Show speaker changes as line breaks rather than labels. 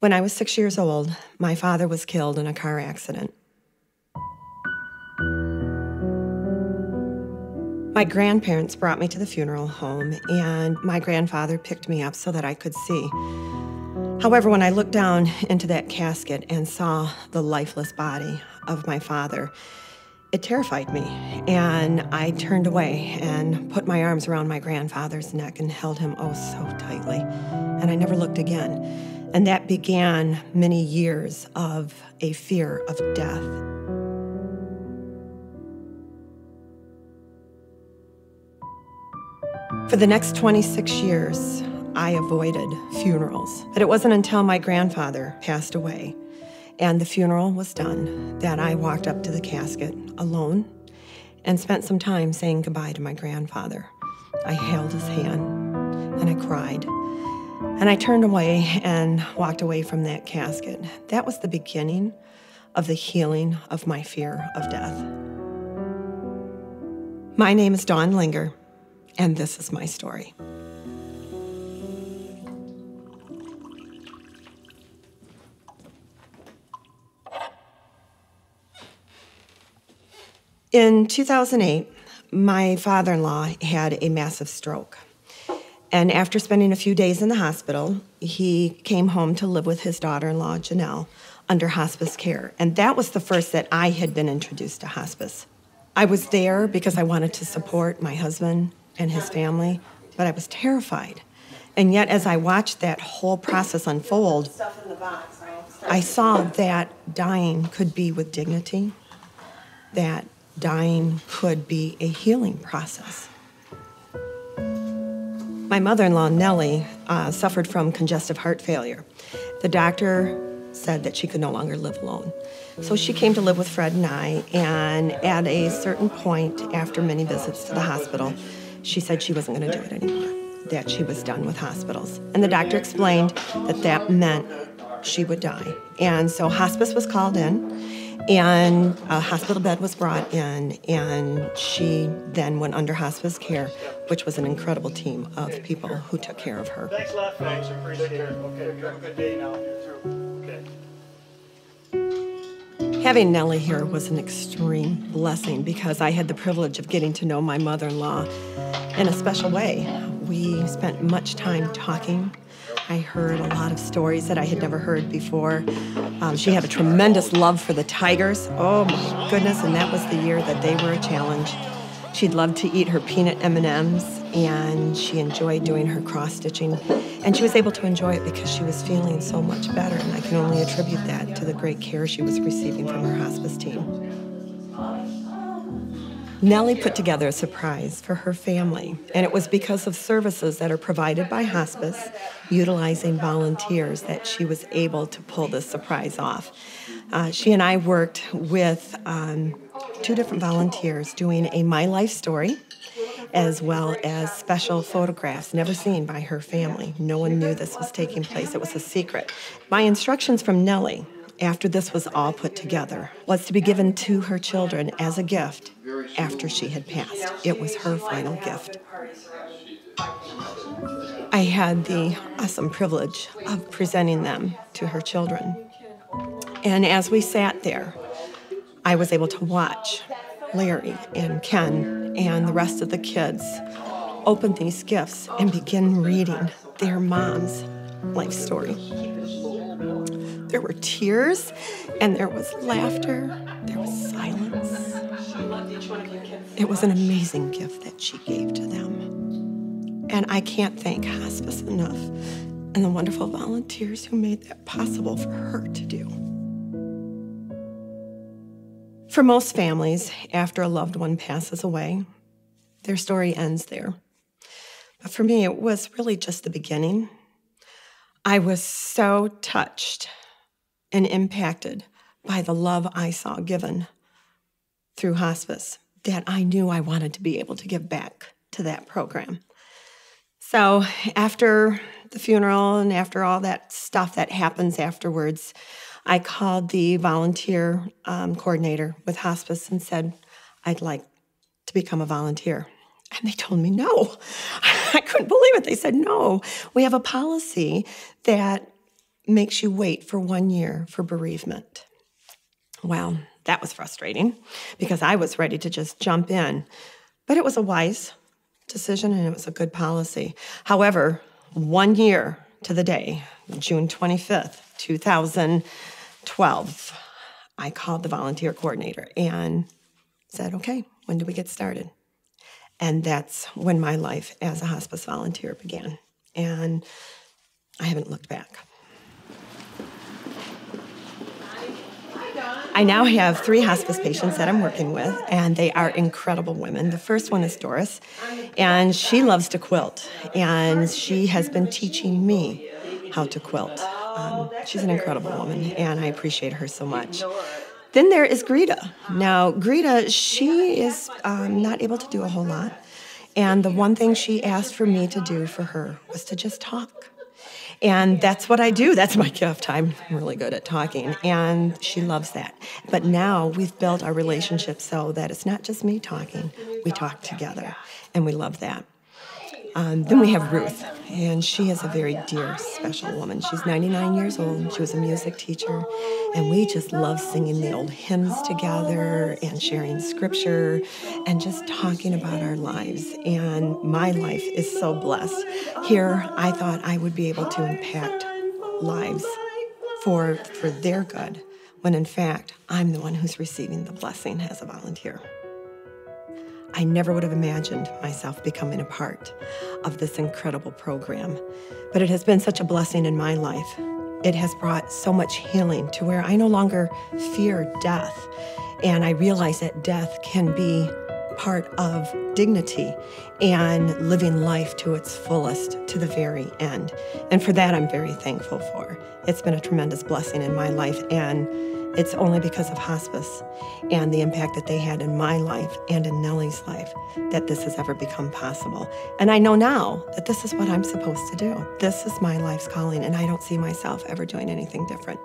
When I was 6 years old, my father was killed in a car accident. My grandparents brought me to the funeral home, and my grandfather picked me up so that I could see. However, when I looked down into that casket and saw the lifeless body of my father, it terrified me, and I turned away and put my arms around my grandfather's neck and held him oh so tightly, and I never looked again. And that began many years of a fear of death. For the next 26 years, I avoided funerals. But it wasn't until my grandfather passed away and the funeral was done that I walked up to the casket alone and spent some time saying goodbye to my grandfather. I held his hand and I cried. And I turned away and walked away from that casket. That was the beginning of the healing of my fear of death. My name is Dawn Linger, and this is my story. In 2008, my father-in-law had a massive stroke. And after spending a few days in the hospital, he came home to live with his daughter-in-law, Janelle, under hospice care. And that was the first that I had been introduced to hospice. I was there because I wanted to support my husband and his family, but I was terrified. And yet, as I watched that whole process unfold, I saw that dying could be with dignity, that dying could be a healing process. My mother-in-law, Nellie, suffered from congestive heart failure. The doctor said that she could no longer live alone. So she came to live with Fred and I, and at a certain point, after many visits to the hospital, she said she wasn't going to do it anymore, that she was done with hospitals. And the doctor explained that that meant she would die. And so hospice was called in, and a hospital bed was brought in, and she then went under hospice care, which was an incredible team of people who took care of her.
Thanks a lot, thanks. Appreciate it. Okay, have a good day now. Okay.
Having Nellie here was an extreme blessing because I had the privilege of getting to know my mother-in-law in a special way. We spent much time talking. I heard a lot of stories that I had never heard before. She had a tremendous love for the tigers. Oh my goodness, and that was the year that they were a challenge. She'd love to eat her peanut M&Ms, and she enjoyed doing her cross-stitching. And she was able to enjoy it because she was feeling so much better, and I can only attribute that to the great care she was receiving from her hospice team. Nellie put together a surprise for her family, and it was because of services that are provided by hospice, utilizing volunteers, that she was able to pull this surprise off. She and I worked with 2 different volunteers doing a My Life story, as well as special photographs never seen by her family. No one knew this was taking place. It was a secret. My instructions from Nellie, after this was all put together, was to be given to her children as a gift after she had passed. It was her final gift. I had the awesome privilege of presenting them to her children. And as we sat there, I was able to watch Larry and Ken and the rest of the kids open these gifts and begin reading their mom's life story. There were tears, and there was laughter, there was silence. It was an amazing gift that she gave to them. And I can't thank hospice enough and the wonderful volunteers who made that possible for her to do. For most families, after a loved one passes away, their story ends there. But for me, it was really just the beginning. I was so touched and impacted by the love I saw given through hospice that I knew I wanted to be able to give back to that program. So after the funeral and after all that stuff that happens afterwards, I called the volunteer coordinator with hospice and said, I'd like to become a volunteer. And they told me no. I couldn't believe it. They said, no, we have a policy that makes you wait for 1 year for bereavement. Well, that was frustrating because I was ready to just jump in. But it was a wise decision and it was a good policy. However, 1 year to the day, June 25th, 2012, I called the volunteer coordinator and said, okay, when do we get started? And that's when my life as a hospice volunteer began. And I haven't looked back. I now have 3 hospice patients that I'm working with, and they are incredible women. The first one is Doris, and she loves to quilt, and she has been teaching me how to quilt. She's an incredible woman, and I appreciate her so much. Then there is Greta. Now, Greta, she is not able to do a whole lot, and the one thing she asked for me to do for her was to just talk. And that's what I do. That's my gift. I'm really good at talking, and she loves that. But now we've built our relationship so that it's not just me talking. We talk together, and we love that. Then we have Ruth, and she is a very dear, special woman. She's 99 years old. She was a music teacher, and we just love singing the old hymns together and sharing scripture and just talking about our lives. And my life is so blessed. Here, I thought I would be able to impact lives for their good, when in fact, I'm the one who's receiving the blessing as a volunteer. I never would have imagined myself becoming a part of this incredible program, but it has been such a blessing in my life. It has brought so much healing to where I no longer fear death, and I realize that death can be part of dignity and living life to its fullest to the very end. And for that, I'm very thankful for. It's been a tremendous blessing in my life, and it's only because of hospice and the impact that they had in my life and in Nellie's life that this has ever become possible. And I know now that this is what I'm supposed to do. This is my life's calling, and I don't see myself ever doing anything different.